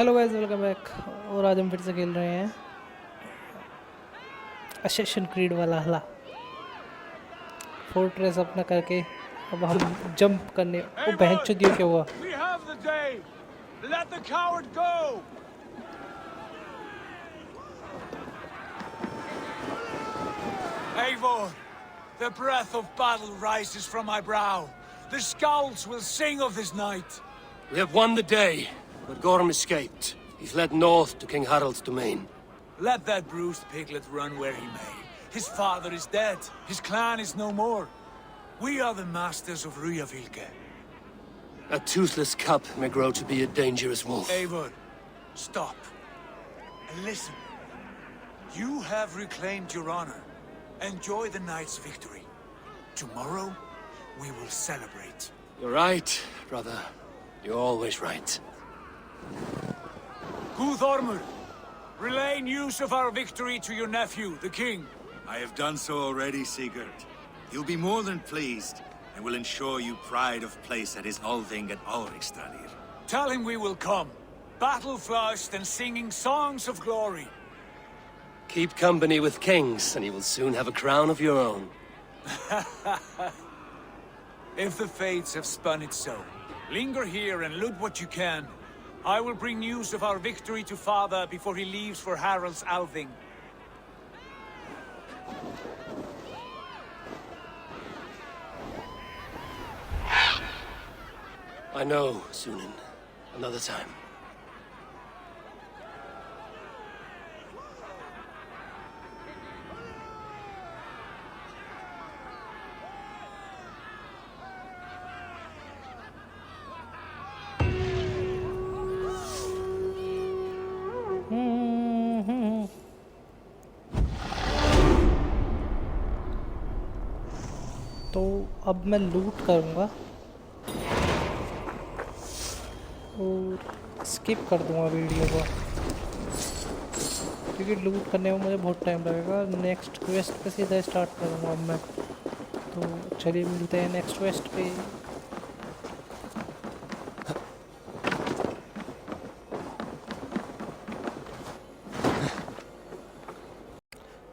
Hello guys, welcome back. और आज हम फिर से खेल रहे हैं असेसिन क्रीड वाला फोर्ट्रेस अपना करके। अब हम जंप करने। ओ बहन चोद, ये क्या हुआ? We have the day. Let the coward go. Eivor, the breath of battle rises from my brow. The scouts will sing of this night. We have won the day, but Gorm escaped. He fled north to King Harald's domain. Let that bruised piglet run where he may. His father is dead. His clan is no more. We are the masters of Ryjavilke. A toothless cub may grow to be a dangerous wolf. Eivor, stop. And listen. You have reclaimed your honor. Enjoy the night's victory. Tomorrow, we will celebrate. You're right, brother. You're always right. Guthormur, relay news of our victory to your nephew, the king. I have done so already, Sigurd. He'll be more than pleased, and will ensure you pride of place at his Althing at Ulrichstadir. Tell him we will come, battle-flushed and singing songs of glory. Keep company with kings, and you will soon have a crown of your own. If the fates have spun it so, linger here and loot what you can. I will bring news of our victory to father before he leaves for Harald's Althing. I know, Sunan. Another time. तो अब मैं लूट करूँगा और skip कर दूँगा video को, क्योंकि लूट करने में मुझे बहुत टाइम लगेगा। नेक्स्ट क्वेस्ट पे सीधा स्टार्ट करूँगा अब मैं। तो चलिए मिलते हैं नेक्स्ट क्वेस्ट पे।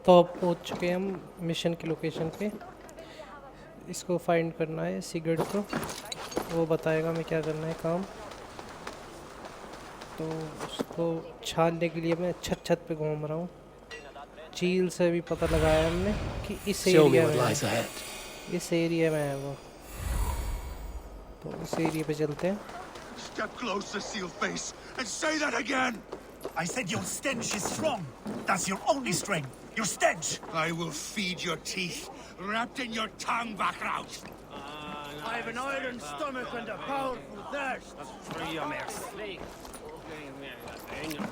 तो अब पहुँच चुके हैं हम मिशन की लोकेशन पे। इसको फाइंड करना है सिगरेट को, वो बताएगा हमें क्या करना है काम। तो उसको छानने के लिए मैं छत छत पे घूम रहा हूँ। चील से भी पता लगाया हमने कि इस एरिया में है वो। तो इस एरिया पे चलते हैं। Step closer, seal face, and say that again! I said your stench is strong. That's your only strength. Your stench! I will feed your teeth, wrapped in your tongue back out. I have an iron stomach and a powerful thirst.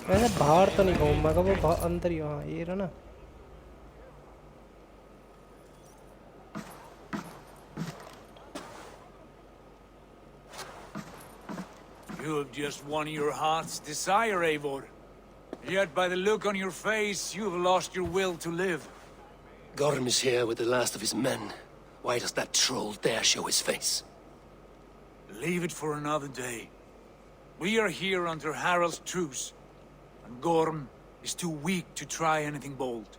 वैसे बाहर तो नहीं घूमूंगा, वो अंदर ही। हाँ, ये रहा ना। You have just won your heart's desire, Eivor. Yet by the look on your face, you have lost your will to live. Gorm is here with the last of his men. Why does that troll dare show his face? Leave it for another day. We are here under Harald's truce, and Gorm is too weak to try anything bold.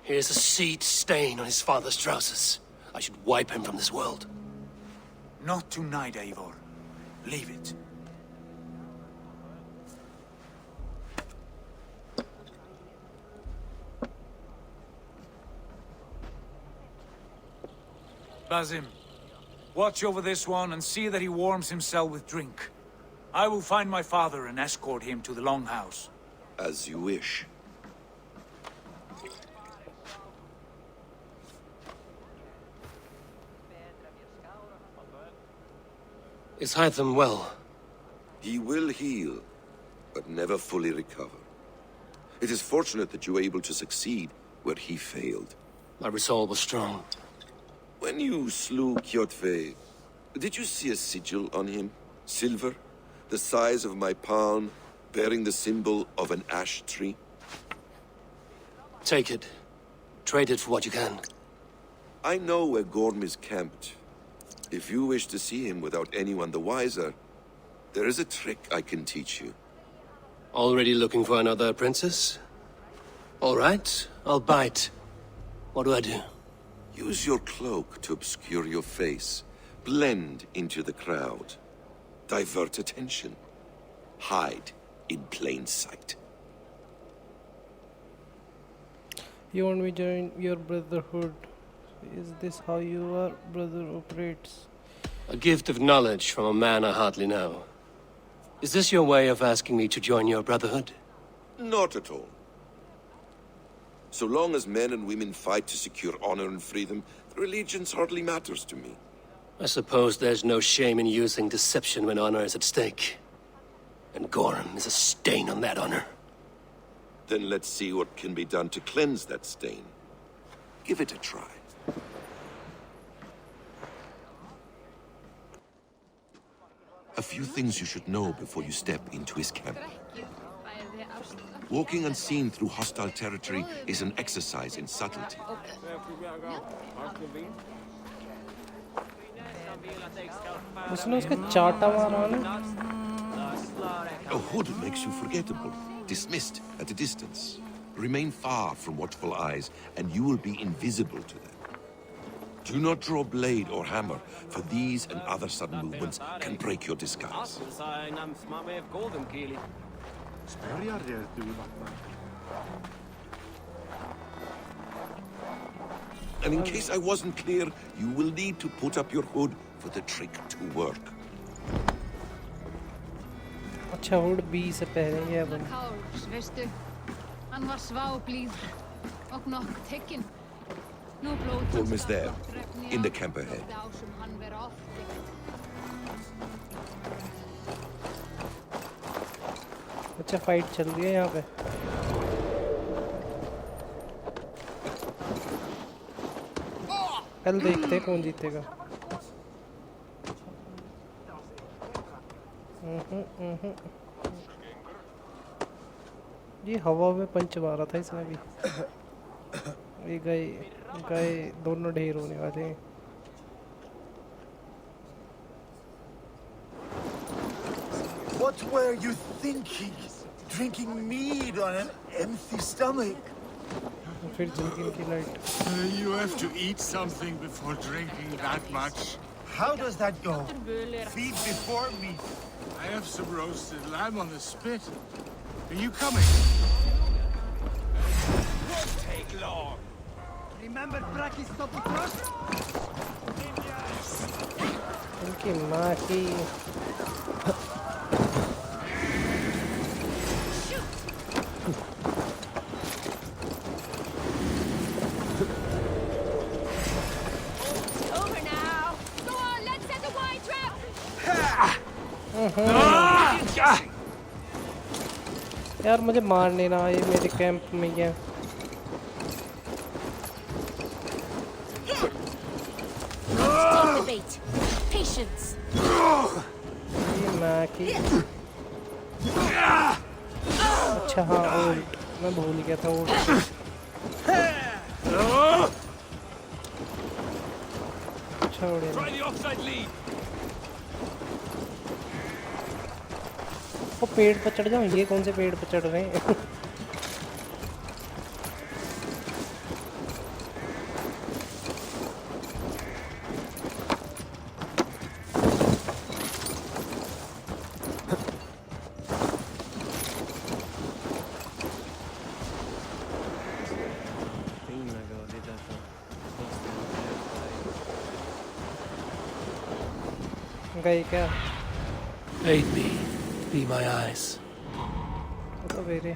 Here's a seed stain on his father's trousers. I should wipe him from this world. Not tonight, Eivor. Leave it. Basim, watch over this one and see that he warms himself with drink. I will find my father and escort him to the Longhouse. As you wish. Is Hytham well? He will heal, but never fully recover. It is fortunate that you were able to succeed where he failed. My resolve was strong. When you slew Kjotve, did you see a sigil on him? Silver, the size of my palm, bearing the symbol of an ash tree? Take it. Trade it for what you can. I know where Gorm is camped. If you wish to see him without anyone the wiser, There is a trick I can teach you. Already looking for another princess? All right, I'll bite. What do I do? Use your cloak to obscure your face. Blend into the crowd. Divert attention. Hide in plain sight. You want me to join your brotherhood? Is this how your brother operates? A gift of knowledge from a man I hardly know. Is this your way of asking me to join your brotherhood? Not at all. So long as men and women fight to secure honor and freedom, their allegiance hardly matters to me. I suppose there's no shame in using deception when honor is at stake. And Gorham is a stain on that honor. Then let's see what can be done to cleanse that stain. Give it a try. A few things you should know before you step into his camp. Walking unseen through hostile territory is an exercise in subtlety. उसने उसका चाटा मारा ना. A hood makes you forgettable, dismissed at a distance. Remain far from watchful eyes, and you will be invisible to them. Do not draw blade or hammer, for these and other sudden movements can break your disguise. And in case I wasn't clear, you will need to put up your hood for the trick to work. अच्छा hood B से पहले अपन. Veistu, hann var sváblíður og nokk tekinn. Nú blóð Home is there, in the camp ahead. अच्छा fight चल रही है यहाँ पे. कल देखते हैं कौन जीतेगा. ये हवा में पंच मारा था इसने भी. ये गए दोनों ढेर होने वाले हैं. What were you thinking? Drinking mead on an empty stomach? फिर चल गई इनकी night. You have to eat something before drinking that much. How does that go? Feed before me. I have some roasted lamb on the spit. Are you coming? Won't take long. Remember Braki's top thrust? इनकी माँ की. यार मुझे मारने ना, ये मेरे camp में क्या. ये मैं की. अच्छा हाँ उल्ट, मैं भूल गया था उल्ट. छोड़े. वो पेड़ पर चढ़ जाओ. ये कौन से पेड़ पर चढ़ रहे हैं. गए क्या. Aid me. Be my eyes. तो मेरे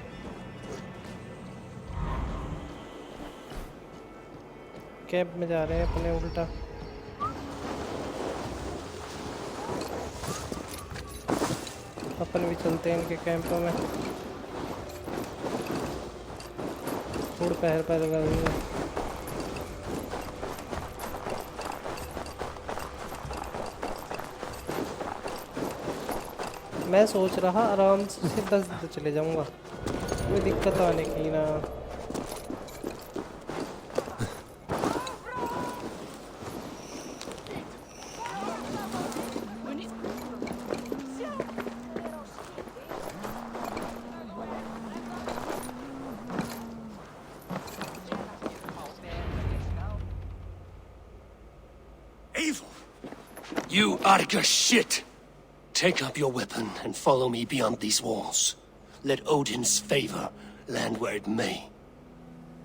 कैंप में जा रहे हैं अपने उल्टा. अपन भी चलते हैं इनके कैंप में. थोड़ा पैर पैर लगा दूंगा. मैं सोच रहा आराम से 10 चले जाऊंगा, कोई दिक्कत आने की ना. You Arga shit! Take up your weapon and follow me beyond these walls. Let Odin's favor land where it may.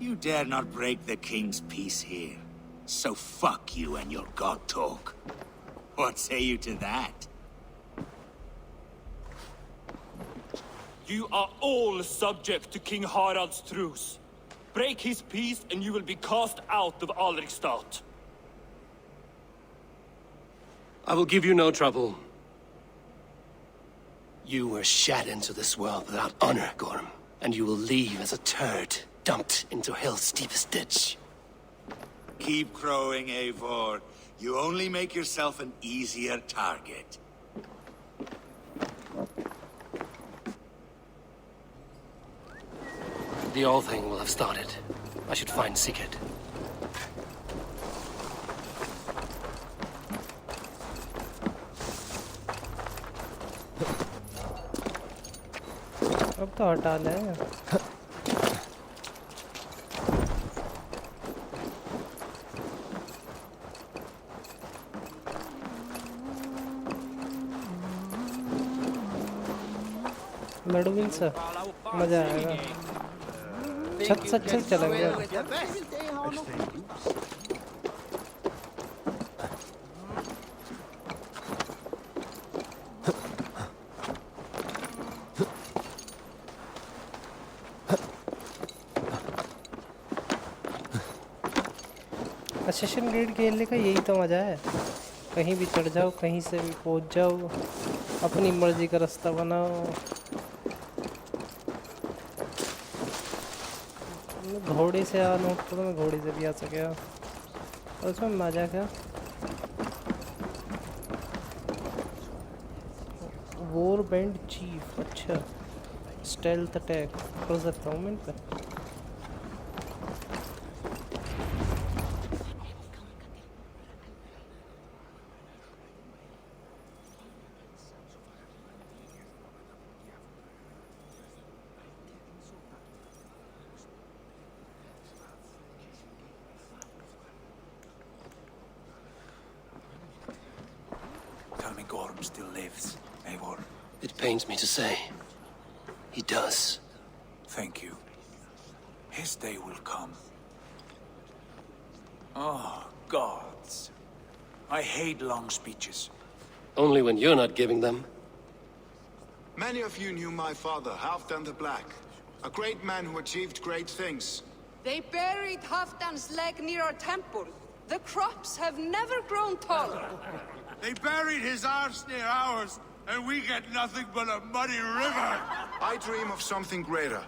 You dare not break the king's peace here. So fuck you and your god talk. What say you to that? You are all subject to King Harald's truce. Break his peace and you will be cast out of Alrikstad. I will give you no trouble. You were shat into this world without honor, Gorm. And you will leave as a turd, dumped into hell's deepest ditch. Keep crowing, Eivor. You only make yourself an easier target. The All Thing will have started. I should find Sigurd. अब तो हटा ले लड़विन से मजा आएगा छत से छत चलेंगे असेसिन क्रीड खेलने का यही तो मजा है कहीं भी चढ़ जाओ कहीं से भी पहुंच जाओ अपनी मर्जी का रास्ता बनाओ घोड़े से आना तो मैं घोड़े से भी आ सके और उसमें मजा क्या वॉर बैंड चीफ अच्छा स्टेल्थ अटैक कर सकता हूँ मैं इन पर Gorm still lives, Eivor. It pains me to say. He does. Thank you. His day will come. Oh, gods. I hate long speeches. Only when you're not giving them. Many of you knew my father, Halfdan the Black. A great man who achieved great things. They buried Halfdan's leg near our temple. The crops have never grown taller. They buried his arse near ours, and we get nothing but a muddy river. I dream of something greater.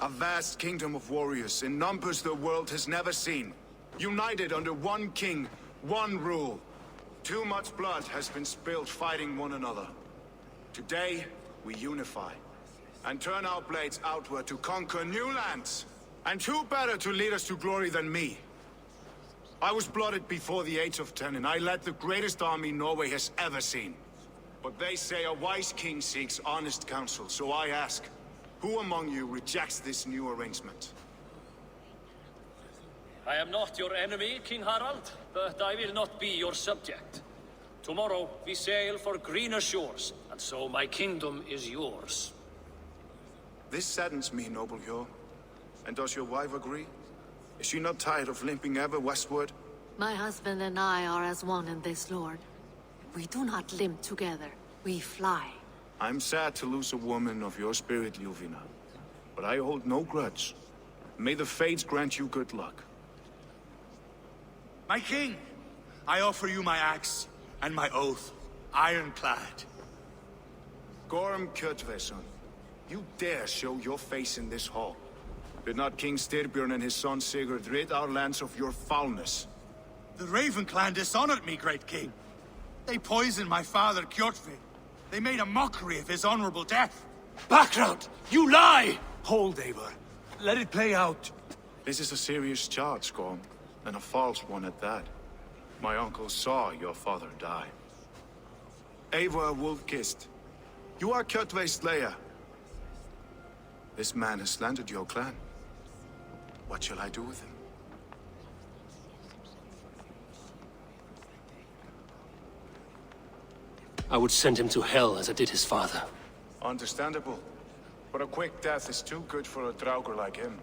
A vast kingdom of warriors in numbers the world has never seen. United under one king, one rule. Too much blood has been spilled fighting one another. Today, we unify. And turn our blades outward to conquer new lands. And who better to lead us to glory than me? I was blooded before the age of 10, and I led the greatest army Norway has ever seen. But they say a wise king seeks honest counsel, so I ask, who among you rejects this new arrangement? I am not your enemy, King Harald, but I will not be your subject. Tomorrow we sail for greener shores, and so my kingdom is yours. This saddens me, noble Hjor. And does your wife agree? Is she not tired of limping ever westward? My husband and I are as one in this, Lord. We do not limp together. We fly. I'm sad to lose a woman of your spirit, Ljuvina. But I hold no grudge. May the fates grant you good luck. My king, I offer you my axe and my oath, ironclad. Gorm Kjotveson, you dare show your face in this hall. Did not King Styrbjörn and his son Sigurd rid our lands of your foulness? The Raven clan dishonored me, great king. They poisoned my father, Kjotve. They made a mockery of his honorable death. Background! You lie! Hold, Eivor. Let it play out. This is a serious charge, Gorm, and a false one at that. My uncle saw your father die. Eivor Wolf-Kissed, you are Kjotve's slayer. This man has slandered your clan. What shall I do with him? I would send him to hell as I did his father. Understandable. But a quick death is too good for a Draugr like him.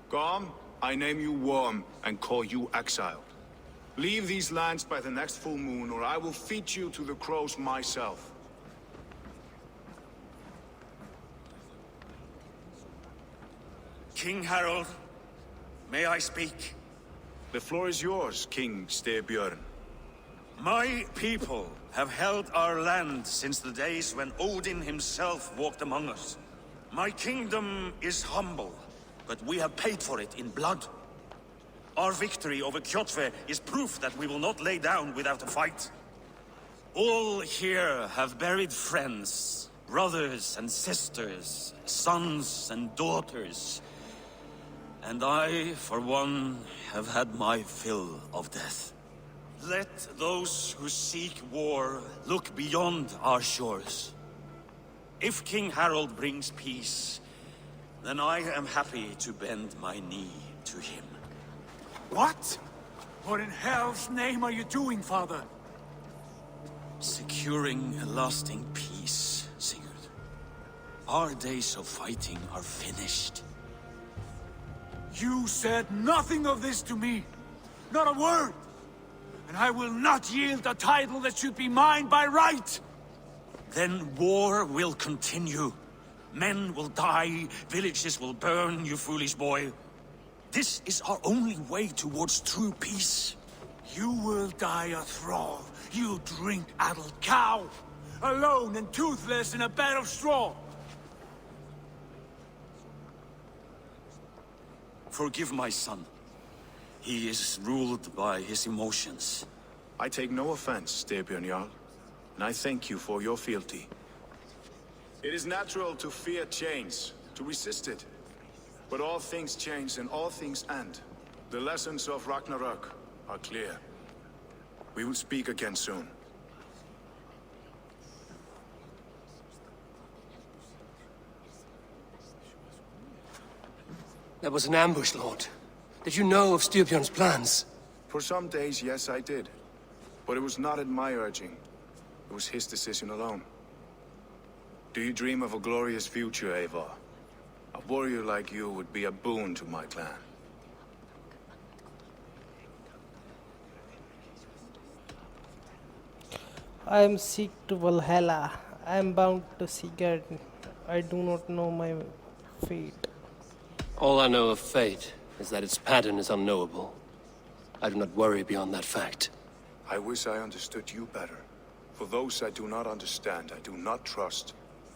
Gorm, I name you Worm and call you exiled. Leave these lands by the next full moon, or I will feed you to the crows myself. King Harold, may I speak? The floor is yours, King Styrbjörn. My people have held our land since the days when Odin himself walked among us. My kingdom is humble, but we have paid for it in blood. Our victory over Kjotve is proof that we will not lay down without a fight. All here have buried friends, brothers and sisters, sons and daughters. And I, for one, have had my fill of death. Let those who seek war look beyond our shores. If King Harold brings peace, then I am happy to bend my knee to him. What? What in hell's name are you doing, father? Securing a lasting peace, Sigurd. Our days of fighting are finished. You said nothing of this to me. Not a word. And I will not yield a title that should be mine by right. Then war will continue. Men will die, villages will burn, you foolish boy. This is our only way towards true peace. You will die a thrall. You drink-addled cow. Alone and toothless in a bed of straw. Forgive my son. He is ruled by his emotions. I take no offense, Styrbjörn Jarl, and I thank you for your fealty. It is natural to fear change, to resist it. But all things change and all things end. The lessons of Ragnarok are clear. We will speak again soon. That was an ambush, Lord. Did you know of Styrbjörn's plans? For some days, yes, I did. But it was not at my urging. It was his decision alone. Do you dream of a glorious future, Eivor? A warrior like you would be a boon to my clan. I am seek to Valhalla. I am bound to Sigurd. I do not know my fate. All I know of fate is that its pattern is unknowable. I do not worry beyond that fact. I wish I understood you better. For those I do not understand, I do not trust,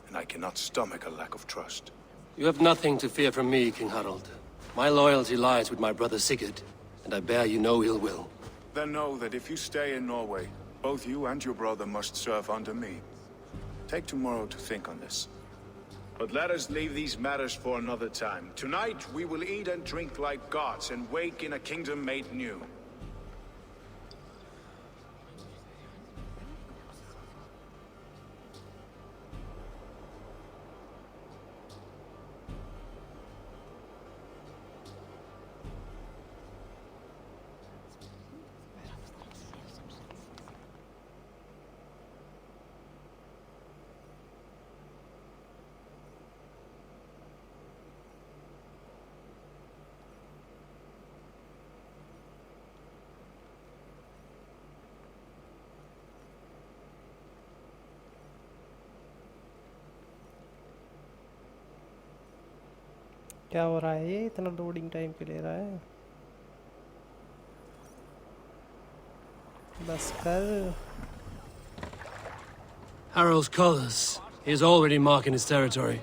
and I cannot stomach a lack of trust. You have nothing to fear from me, King Harald. My loyalty lies with my brother Sigurd, and I bear you no ill will. Then know that if you stay in Norway, both you and your brother must serve under me. Take tomorrow to think on this. But let us leave these matters for another time. Tonight, we will eat and drink like gods and wake in a kingdom made new. क्या हो रहा है ये इतना loading time क्यों ले रहा है बस कर Harald's colors. He is already marking his territory.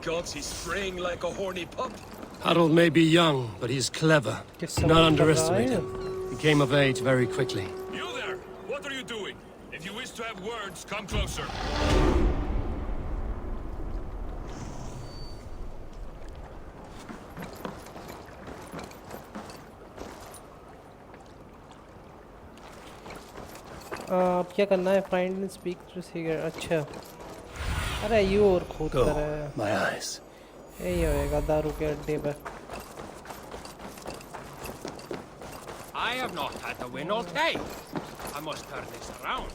Gods, he's straying like a horny pup. Harald may be young, but he is clever. Do not underestimate him. He came of age very quickly. You there! What are you doing? If you wish to have words, come closer. अब क्या करना है find speak to सिगर अच्छा अरे you और खुद कर रहा है My eyes. यही होएगा दारू के अड्डे पर I have not had the win all day. I must turn this around.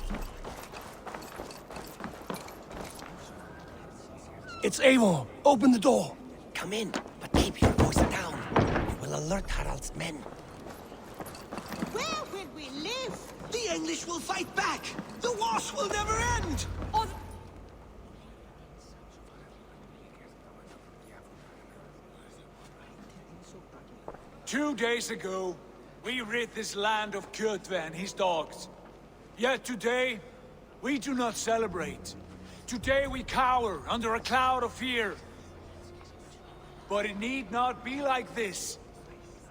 It's Eivor! Open the door! Come in, but keep your voice down. It will alert Harald's men. Where will we live? The English will fight back! The wars will never end! Or 2 days ago, we rid this land of Kjotve and his dogs. Yet today, we do not celebrate. Today we cower under a cloud of fear. But it need not be like this.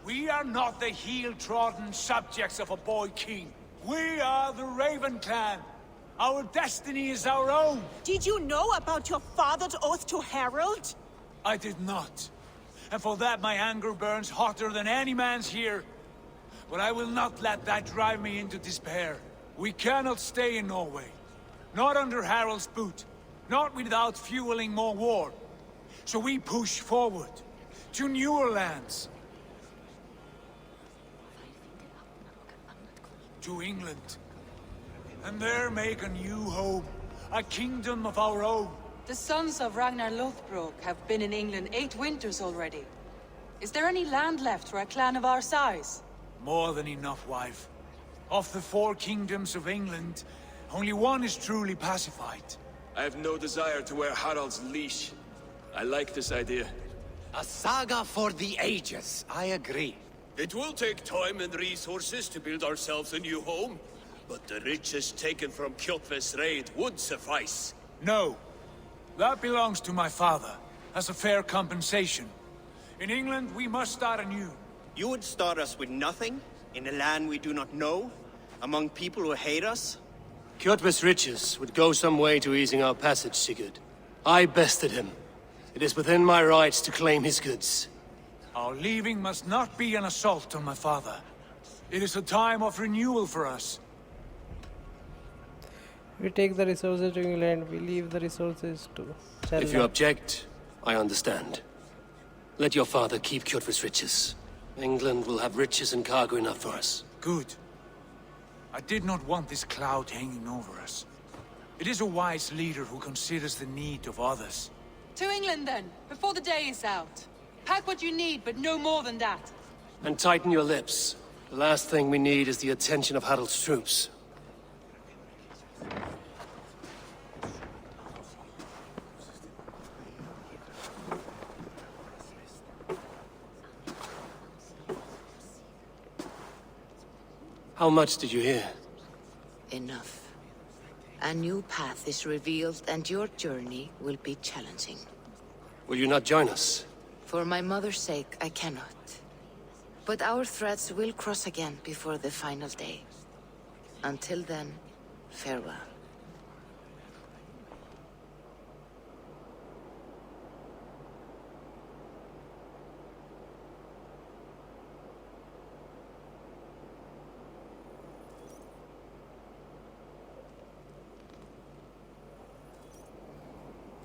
We are not the heel-trodden subjects of a boy king. We are the Raven clan. Our destiny is our own. did you know about your father's oath to Harald? I did not. And for that my anger burns hotter than any man's here. But I will not let that drive me into despair. We cannot stay in Norway. Not under Harald's boot. Not without fueling more war. So we push forward. To newer lands. To England. And there make a new home. A kingdom of our own. The sons of Ragnar Lothbrok have been in England 8 winters already. Is there any land left for a clan of our size? More than enough, wife. Of the 4 kingdoms of England, only one is truly pacified. I have no desire to wear Harald's leash. I like this idea. A saga for the ages, I agree. It will take time and resources to build ourselves a new home, but the riches taken from Kjotve's raid would suffice. No. That belongs to my father, as a fair compensation. In England, we must start anew. You would start us with nothing? In a land we do not know? Among people who hate us? Kjotve's riches would go some way to easing our passage, Sigurd. I bested him. It is within my rights to claim his goods. Our leaving must not be an assault on my father. It is a time of renewal for us. We take the resources to England, we leave the resources to sell If you them. object, I understand. Let your father keep Kjotve's riches. England will have riches and cargo enough for us. Good. I did not want this cloud hanging over us. It is a wise leader who considers the need of others. To England then, before the day is out. Pack what you need, but no more than that. And tighten your lips. The last thing we need is the attention of Harald's troops. How much did you hear? Enough. A new path is revealed, and your journey will be challenging. Will you not join us? For my mother's sake, I cannot. But our threads will cross again before the final day. Until then, farewell.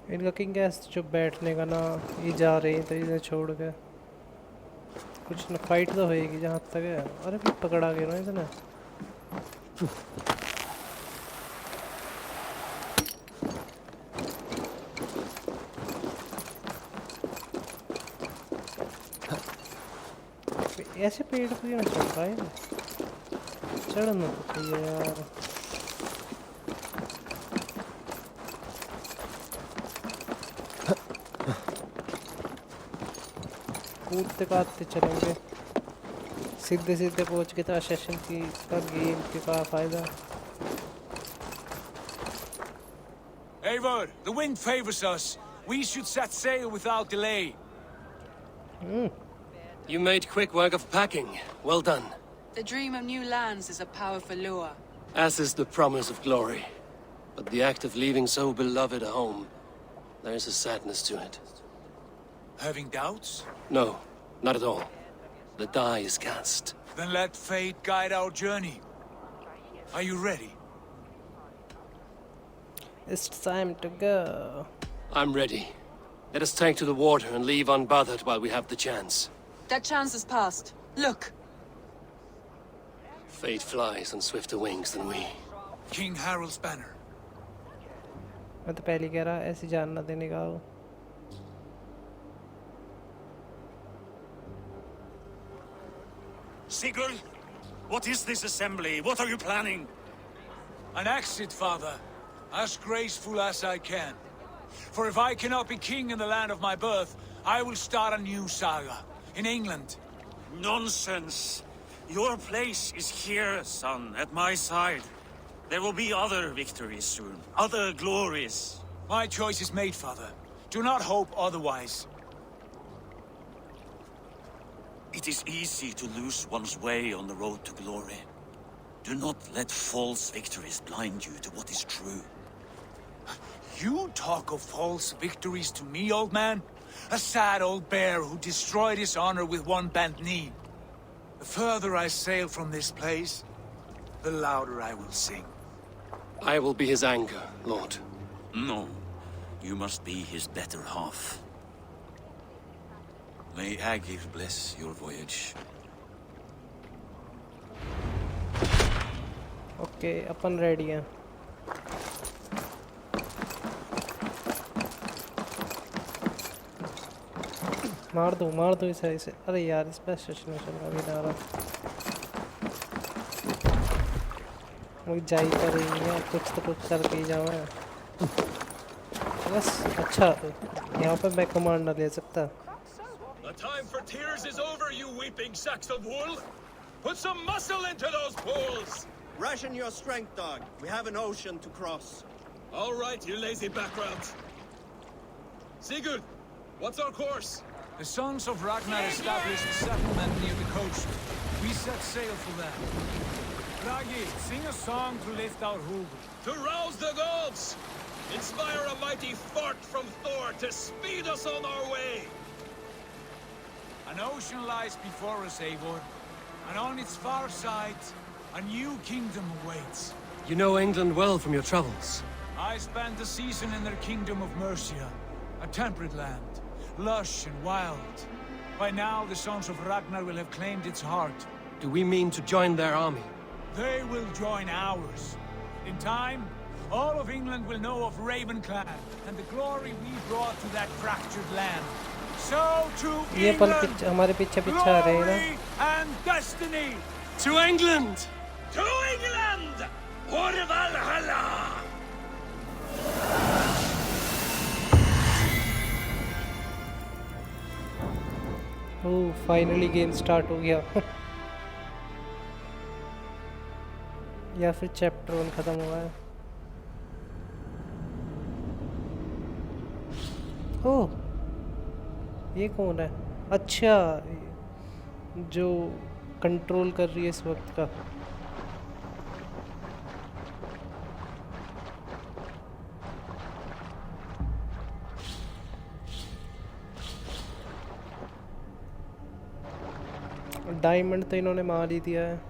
इनका king gas जो बैठने का ना ये जा रहे हैं तो इन्हें छोड़ के कुछ ना फाइट तो होएगी जहाँ तक है। अरे भी पकड़ा गया ना इसने। ऐसे पेड़ पे क्यों चढ़ रहा है? चढ़ना तो चाहिए यार। कूदते काटते चलेंगे सीधे सीधे पहुंच के तो सेशन की का गेम के का फायदा। Eivor, the wind favors us. We should set sail without delay. You made quick work of packing. Well done. The dream of new lands is a powerful lure. As is the promise of glory. But the act of leaving so beloved a home, there is a sadness to it. Having doubts? No, not at all. The die is cast. Then let fate guide our journey. Are you ready? It's time to go. I'm ready. Let us take to the water and leave unbothered while we have the chance. That chance is past. Look. Fate flies on swifter wings than we. King Harald's banner. मैं तो पहले कह रहा ऐसे जानना देने का Sigurd? What is this assembly? What are you planning? An exit, father. As graceful as I can. For if I cannot be king in the land of my birth, I will start a new saga. In England. Nonsense. Your place is here, son, at my side. There will be other victories soon. Other glories. My choice is made, father. Do not hope otherwise. It is easy to lose one's way on the road to glory. Do not let false victories blind you to what is true. You talk of false victories to me, old man? A sad old bear who destroyed his honor with one bent knee. The further I sail from this place, the louder I will sing. I will be his anger, Lord. No. You must be his better half. May Agir bless your voyage. Okay, upon ready हैं. मार दो इसे. अरे यार इस पे station में चलना भी ना रहा. मुझे जाई कर रही है, कुछ तो कुछ करके ही जाऊँ. बस अच्छा यहाँ पे मैं कमांड ना ले सकता. The time for tears is over, you weeping sacks of wool! Put some muscle into those poles! Ration your strength, dog. We have an ocean to cross. All right, you lazy backgrounds. Sigurd, what's our course? The sons of Ragnar established a settlement near the coast. We set sail for them. Ragi, sing a song to lift our hoover. To rouse the gods! Inspire a mighty fart from Thor to speed us on our way! An ocean lies before us, Eivor, and on its far side, a new kingdom awaits. You know England well from your travels. I spent a season in their kingdom of Mercia, a temperate land, lush and wild. By now, the sons of Ragnar will have claimed its heart. Do we mean to join their army? They will join ours. In time, all of England will know of Ravenclan and the glory we brought to that fractured land. So to England, हमारे पीछे आ रहे हैं ना. glory and destiny. To England! To England! For Valhalla! Oh, finally game start हो गया. या फिर chapter 1 खत्म हुआ है. ओह, ये कौन है? अच्छा, जो कंट्रोल कर रही है इस वक्त का. डायमंड तो इन्होंने मार ही दिया है.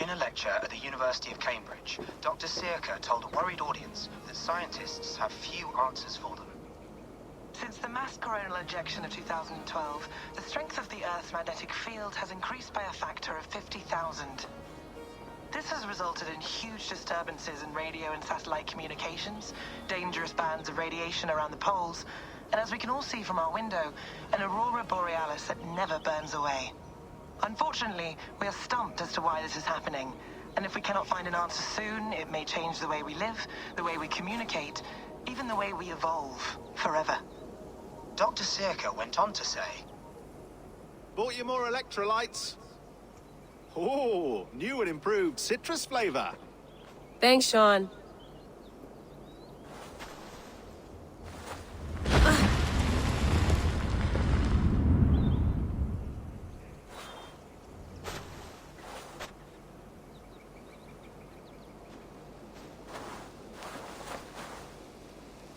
In a lecture at the University of Cambridge, Dr. Sirka told a worried audience that scientists have few answers for them. Since the mass coronal ejection of 2012, the strength of the Earth's magnetic field has increased by a factor of 50,000. This has resulted in huge disturbances in radio and satellite communications, dangerous bands of radiation around the poles, and as we can all see from our window, an aurora borealis that never burns away. Unfortunately, we are stumped as to why this is happening. And if we cannot find an answer soon, it may change the way we live, the way we communicate, even the way we evolve forever. Dr. Circa went on to say, Bought you more electrolytes? Oh, new and improved citrus flavor. Thanks, Sean.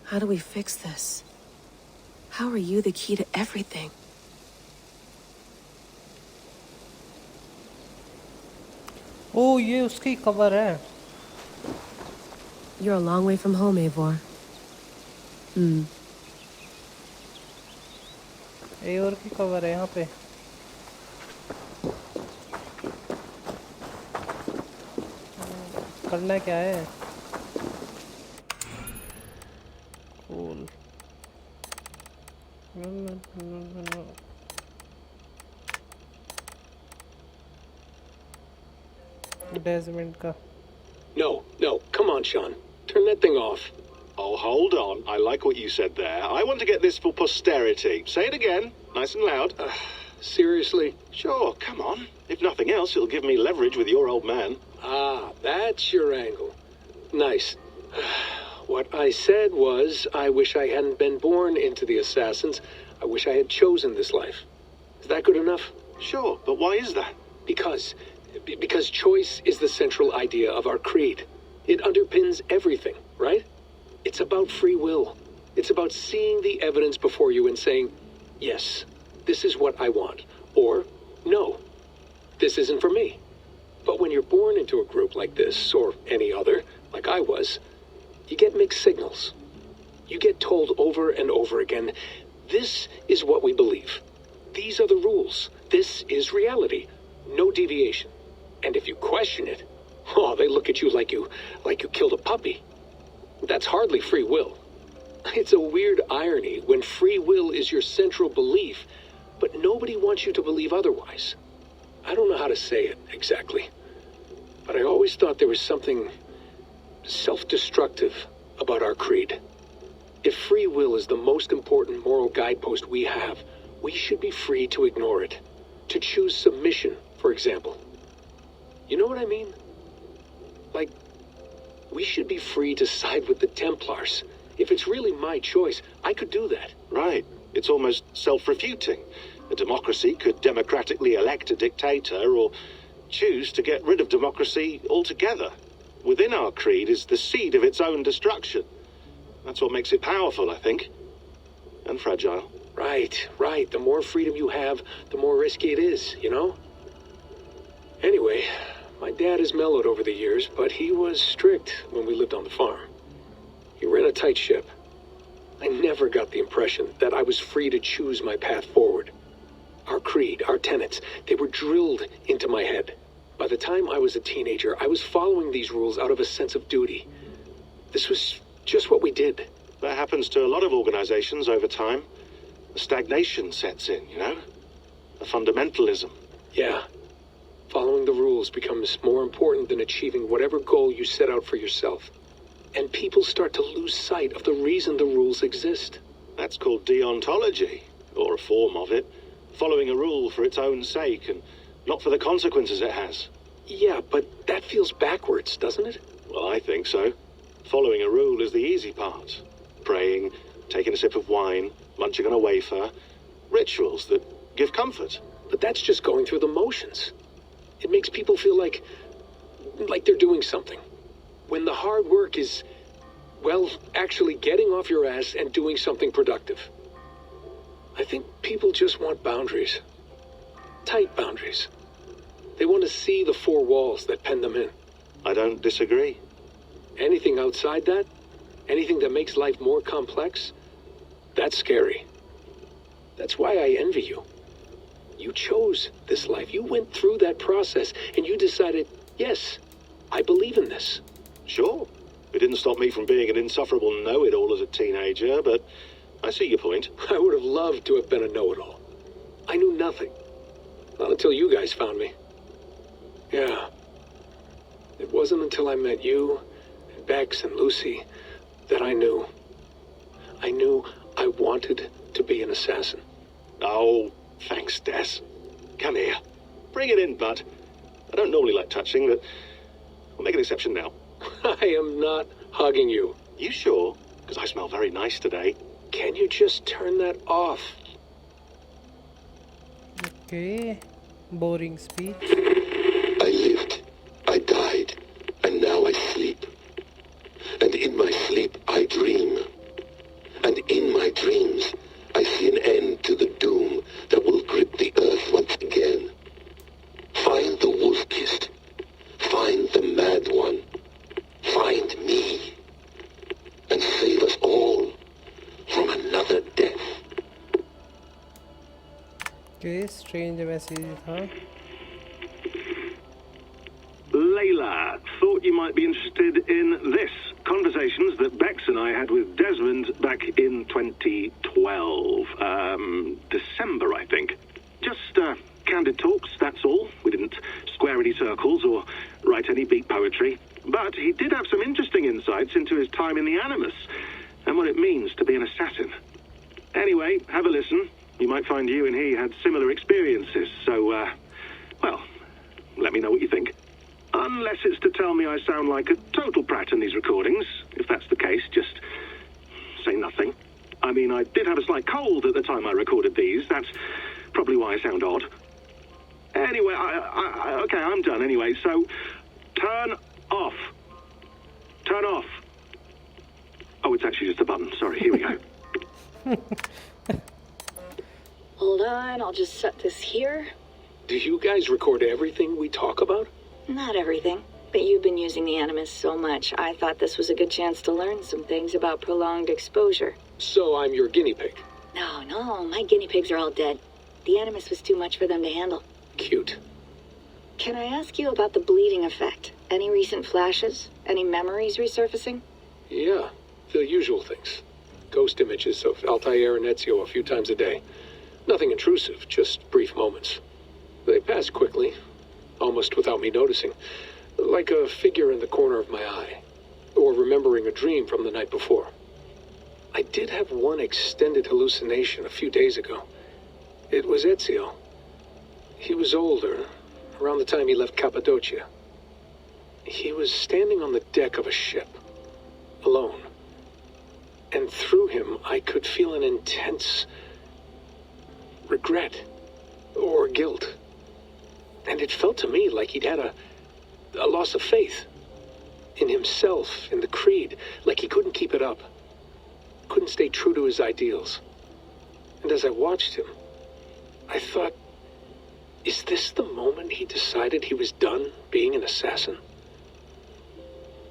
How do we fix this? How are you the key to everything? Oh, ये उसकी cover है. You're a long way from home, Eivor. Eivor की cover है यहाँ पे. करना क्या है? Cool. No. Desmond का. No, come on, Sean. Turn that thing off. Oh, hold on. I like what you said there. I want to get this for posterity. Say it again, nice and loud. Seriously? Sure, come on. If nothing else, it'll give me leverage with your old man. Ah, that's your angle. Nice. What I said was, I wish I hadn't been born into the Assassins. I wish I had chosen this life. Is that good enough? Sure, but why is that? Because choice is the central idea of our creed. It underpins everything, right? It's about free will. It's about seeing the evidence before you and saying, yes, this is what I want. Or, no, this isn't for me. But when you're born into a group like this, or any other, like I was, you get mixed signals. You get told over and over again, this is what we believe. These are the rules. This is reality. No deviation. And if you question it, oh, they look at you like you killed a puppy. That's hardly free will. It's a weird irony when free will is your central belief, but nobody wants you to believe otherwise. I don't know how to say it exactly, but I always thought there was something self-destructive about our creed. If free will is the most important moral guidepost we have, we should be free to ignore it. To choose submission, for example. You know what I mean? Like, we should be free to side with the Templars. If it's really my choice, I could do that. Right. It's almost self-refuting. A democracy could democratically elect a dictator or choose to get rid of democracy altogether. Within our creed is the seed of its own destruction. That's what makes it powerful, I think. And fragile. Right. The more freedom you have, the more risky it is, you know? Anyway, my dad has mellowed over the years, but he was strict when we lived on the farm. He ran a tight ship. I never got the impression that I was free to choose my path forward. Our creed, our tenets, they were drilled into my head. By the time I was a teenager, I was following these rules out of a sense of duty. This was just what we did. That happens to a lot of organizations over time. A stagnation sets in, you know? A fundamentalism. Yeah. Following the rules becomes more important than achieving whatever goal you set out for yourself. And people start to lose sight of the reason the rules exist. That's called deontology, or a form of it. Following a rule for its own sake, and not for the consequences it has. Yeah, but that feels backwards, doesn't it? Well, I think so. Following a rule is the easy part. Praying, taking a sip of wine, munching on a wafer. Rituals that give comfort. But that's just going through the motions. It makes people feel like they're doing something. When the hard work is, well, actually getting off your ass and doing something productive. I think people just want boundaries. Tight boundaries. They want to see the four walls that pen them in. I don't disagree. Anything outside that, anything that makes life more complex, that's scary. That's why I envy you. You chose this life. You went through that process, and you decided, yes, I believe in this. Sure. It didn't stop me from being an insufferable know-it-all as a teenager, but I see your point. I would have loved to have been a know-it-all. I knew nothing. Not until you guys found me. Yeah. It wasn't until I met you, and Bex and Lucy, that I knew. I knew I wanted to be an assassin. Oh, thanks, Des. Come here. Bring it in, bud. I don't normally like touching, but we'll make an exception now. I am not hugging you. You sure? Because I smell very nice today. Can you just turn that off? Okay. Boring speech. I lived, I died, and now I sleep. And in my sleep I dream. And in my dreams I see an end to the doom that will grip the earth once again. Find the wolf-kissed. Find the mad one. Find me. And save us all from another death. Okay, strange message, huh? Layla, thought you might be interested in this. Conversations that Bex and I had with Desmond back in 2012. December, I think. Just, candid talks, that's all. We didn't square any circles or write any beat poetry. But he did have some interesting insights into his time in the Animus and what it means to be an assassin. Anyway, have a listen. You might find you and he had similar experiences, so, well, let me know what you think. Unless it's to tell me I sound like a total prat in these recordings. If that's the case, just say nothing. I mean, I did have a slight cold at the time I recorded these. That's probably why I sound odd. Anyway, okay, I'm done anyway, so turn off. Turn off. Oh, it's actually just a button. Sorry, here we go. Hold on, I'll just set this here. Do you guys record everything we talk about? Not everything, but you've been using the Animus so much, I thought this was a good chance to learn some things about prolonged exposure. So I'm your guinea pig? No, my guinea pigs are all dead. The Animus was too much for them to handle. Cute. Can I ask you about the bleeding effect? Any recent flashes? Any memories resurfacing? Yeah, the usual things. Ghost images of Altair and Ezio a few times a day. Nothing intrusive, just brief moments. They pass quickly, almost without me noticing. Like a figure in the corner of my eye. Or remembering a dream from the night before. I did have one extended hallucination a few days ago. It was Ezio. He was older, around the time he left Cappadocia. He was standing on the deck of a ship, alone. And through him, I could feel an intense regret or guilt. And it felt to me like he'd had a loss of faith in himself, in the Creed, like he couldn't keep it up, couldn't stay true to his ideals. And as I watched him, I thought, is this the moment he decided he was done being an assassin?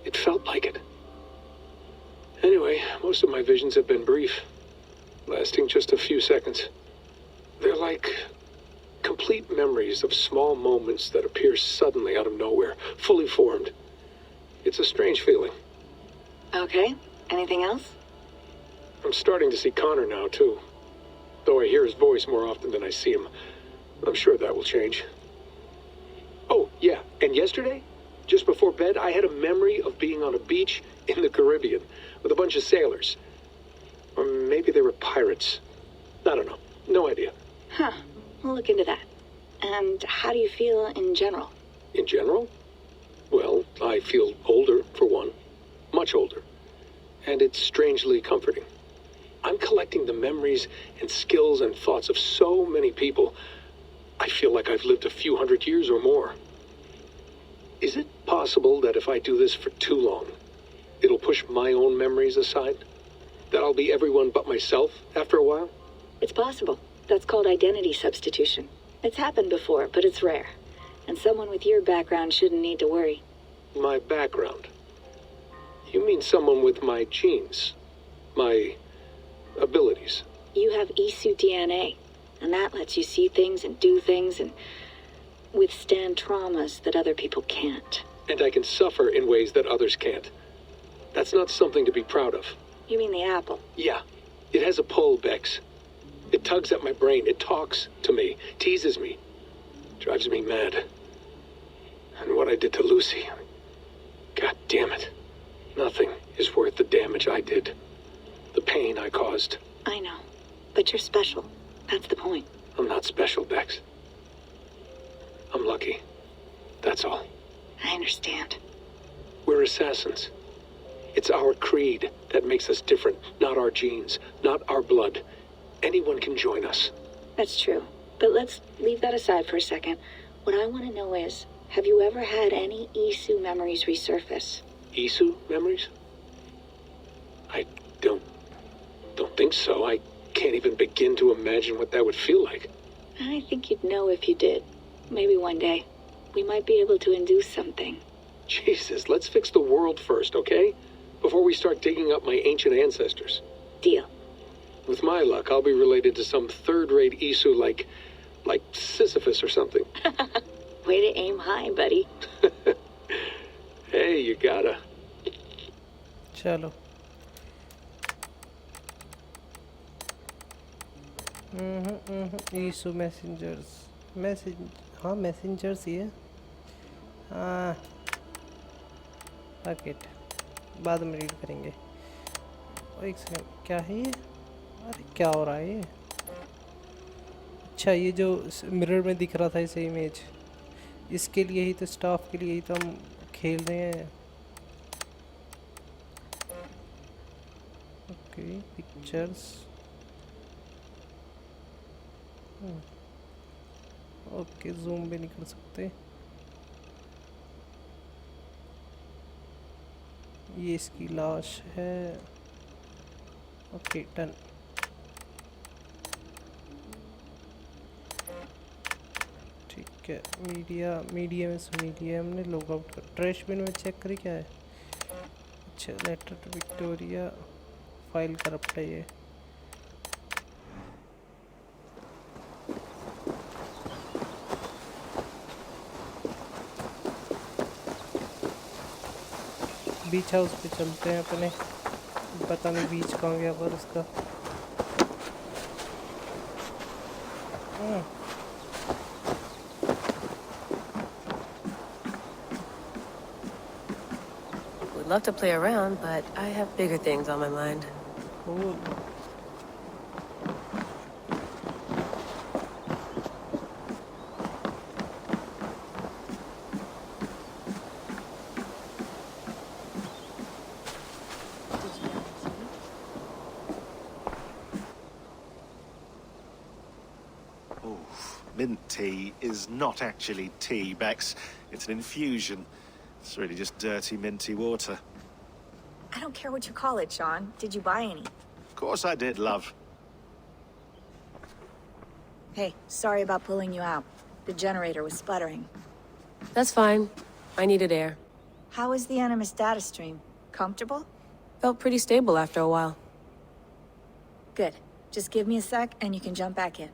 It felt like it. Anyway, most of my visions have been brief, lasting just a few seconds. They're like complete memories of small moments that appear suddenly out of nowhere, fully formed. It's a strange feeling. Okay, anything else? I'm starting to see Connor now, too. Though I hear his voice more often than I see him. I'm sure that will change. Oh, yeah, and yesterday, just before bed, I had a memory of being on a beach in the Caribbean with a bunch of sailors. Or maybe they were pirates. I don't know. No idea. Huh, we'll look into that. And how do you feel in general? In general? Well, I feel older, for one. Much older. And it's strangely comforting. I'm collecting the memories and skills and thoughts of so many people. I feel like I've lived a few hundred years or more. Is it possible that if I do this for too long, it'll push my own memories aside? That I'll be everyone but myself after a while? It's possible. That's called identity substitution. It's happened before, but it's rare. And someone with your background shouldn't need to worry. My background? You mean someone with my genes? My abilities? You have Isu DNA, and that lets you see things and do things and withstand traumas that other people can't. And I can suffer in ways that others can't. That's not something to be proud of. You mean the apple? Yeah. It has a pull, Bex. It tugs at my brain. It talks to me, teases me. Drives me mad. And what I did to Lucy. God damn it. Nothing is worth the damage I did. The pain I caused. I know. But you're special. That's the point. I'm not special, Bex. I'm lucky. That's all. I understand. We're assassins. It's our creed that makes us different, not our genes, not our blood. Anyone can join us. That's true. But let's leave that aside for a second. What I want to know is, have you ever had any Isu memories resurface? Isu memories? I don't think so. I can't even begin to imagine what that would feel like. I think you'd know if you did. Maybe one day. We might be able to induce something. Jesus, let's fix the world first, okay? Before we start digging up my ancient ancestors. Deal. With my luck, I'll be related to some third-rate Isu like Sisyphus or something. Way to aim high, buddy. Hey, you gotta. चलो ईसु messengers ही है हाँ packet बाद में read करेंगे और एक second क्या है ये अरे क्या हो रहा है ये अच्छा ये जो मिरर में दिख रहा था इसे इमेज इसके लिए ही तो स्टाफ के लिए ही तो हम खेल रहे हैं ओके पिक्चर्स ओके जूम भी नहीं कर सकते ये इसकी लाश है ओके डन ठीक है मीडिया में सुनी लिया हमने लॉग आउट कर ट्रैश बिन में चेक करी क्या है अच्छा letter to Victoria file corrupt है ये बीच हाउस पे चलते हैं अपने पता नहीं बीच कहाँ गया पर उसका Would love to play around, but I have bigger things on my mind. Cool. Mint tea is not actually tea, Bex. It's an infusion. It's really just dirty, minty water. I don't care what you call it, Sean. Did you buy any? Of course I did, love. Hey, sorry about pulling you out. The generator was sputtering. That's fine. I needed air. How is the Animus data stream? Comfortable? Felt pretty stable after a while. Good. Just give me a sec and you can jump back in.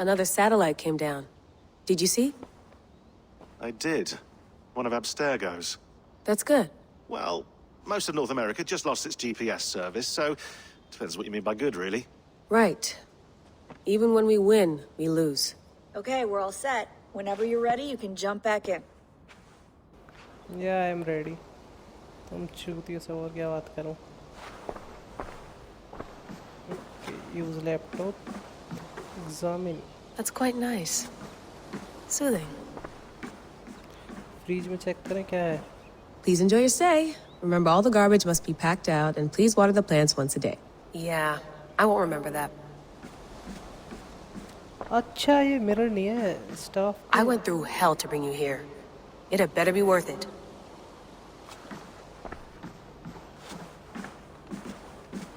Another satellite came down. Did you see? I did. One of Abstergo's. That's good. Well, most of North America just lost its GPS service, so depends what you mean by good, really. Right. Even when we win, we lose. Okay, we're all set. Whenever you're ready, you can jump back in. Yeah, I'm ready. तुम चूतियों से और क्या बात करूं? Use laptop. Examine. That's quite nice. Soothing. Fridge में check करें क्या है? Please enjoy your stay. Remember, all the garbage must be packed out, and please water the plants once a day. Yeah, I won't remember that. अच्छा ये mirror नहीं है staff. I went through hell to bring you here. It had better be worth it.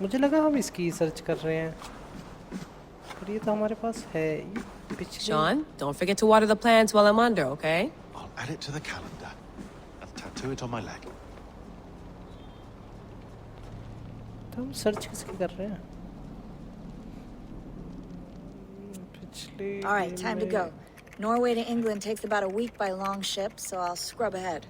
मुझे लगा हम इसकी search कर रहे हैं पर ये तो हमारे पास है ये पिछले Sean, don't forget to water the plants while I'm under, okay? I'll add it to the calendar and tattoo it on my leg. तो हम सर्च किसकी कर रहे हैं पिछले All right, time to go. Norway to England takes about a week by long ship, so I'll scrub ahead.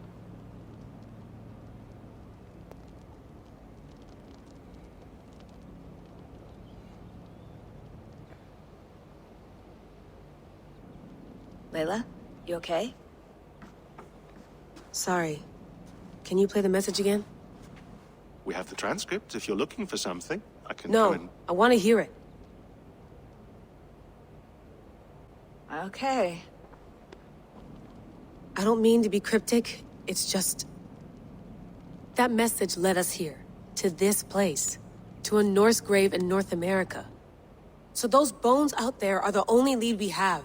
Layla, you okay? Sorry. Can you play the message again? We have the transcript. If you're looking for something, I can No, go and... I want to hear it. Okay. I don't mean to be cryptic. It's just... that message led us here. To this place. To a Norse grave in North America. So those bones out there are the only lead we have.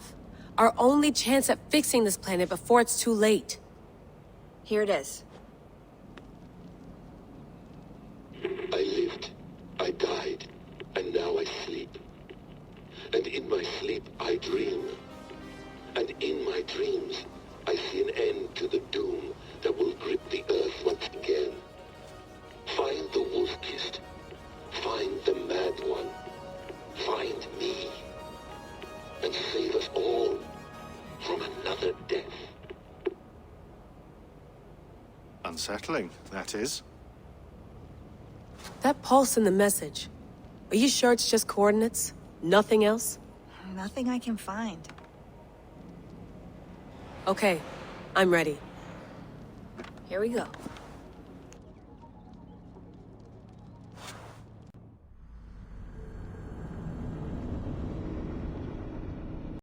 Our only chance at fixing this planet before it's too late. Here it is. I lived, I died, and now I sleep. And in my sleep I dream. And in my dreams I see an end to the doom that will grip the earth once again. Find the wolf-kissed. Find the mad one. Find me. And save us all from another death. Unsettling, that is. That pulse in the message. Are you sure it's just coordinates? Nothing else? Nothing I can find. Okay, I'm ready. Here we go.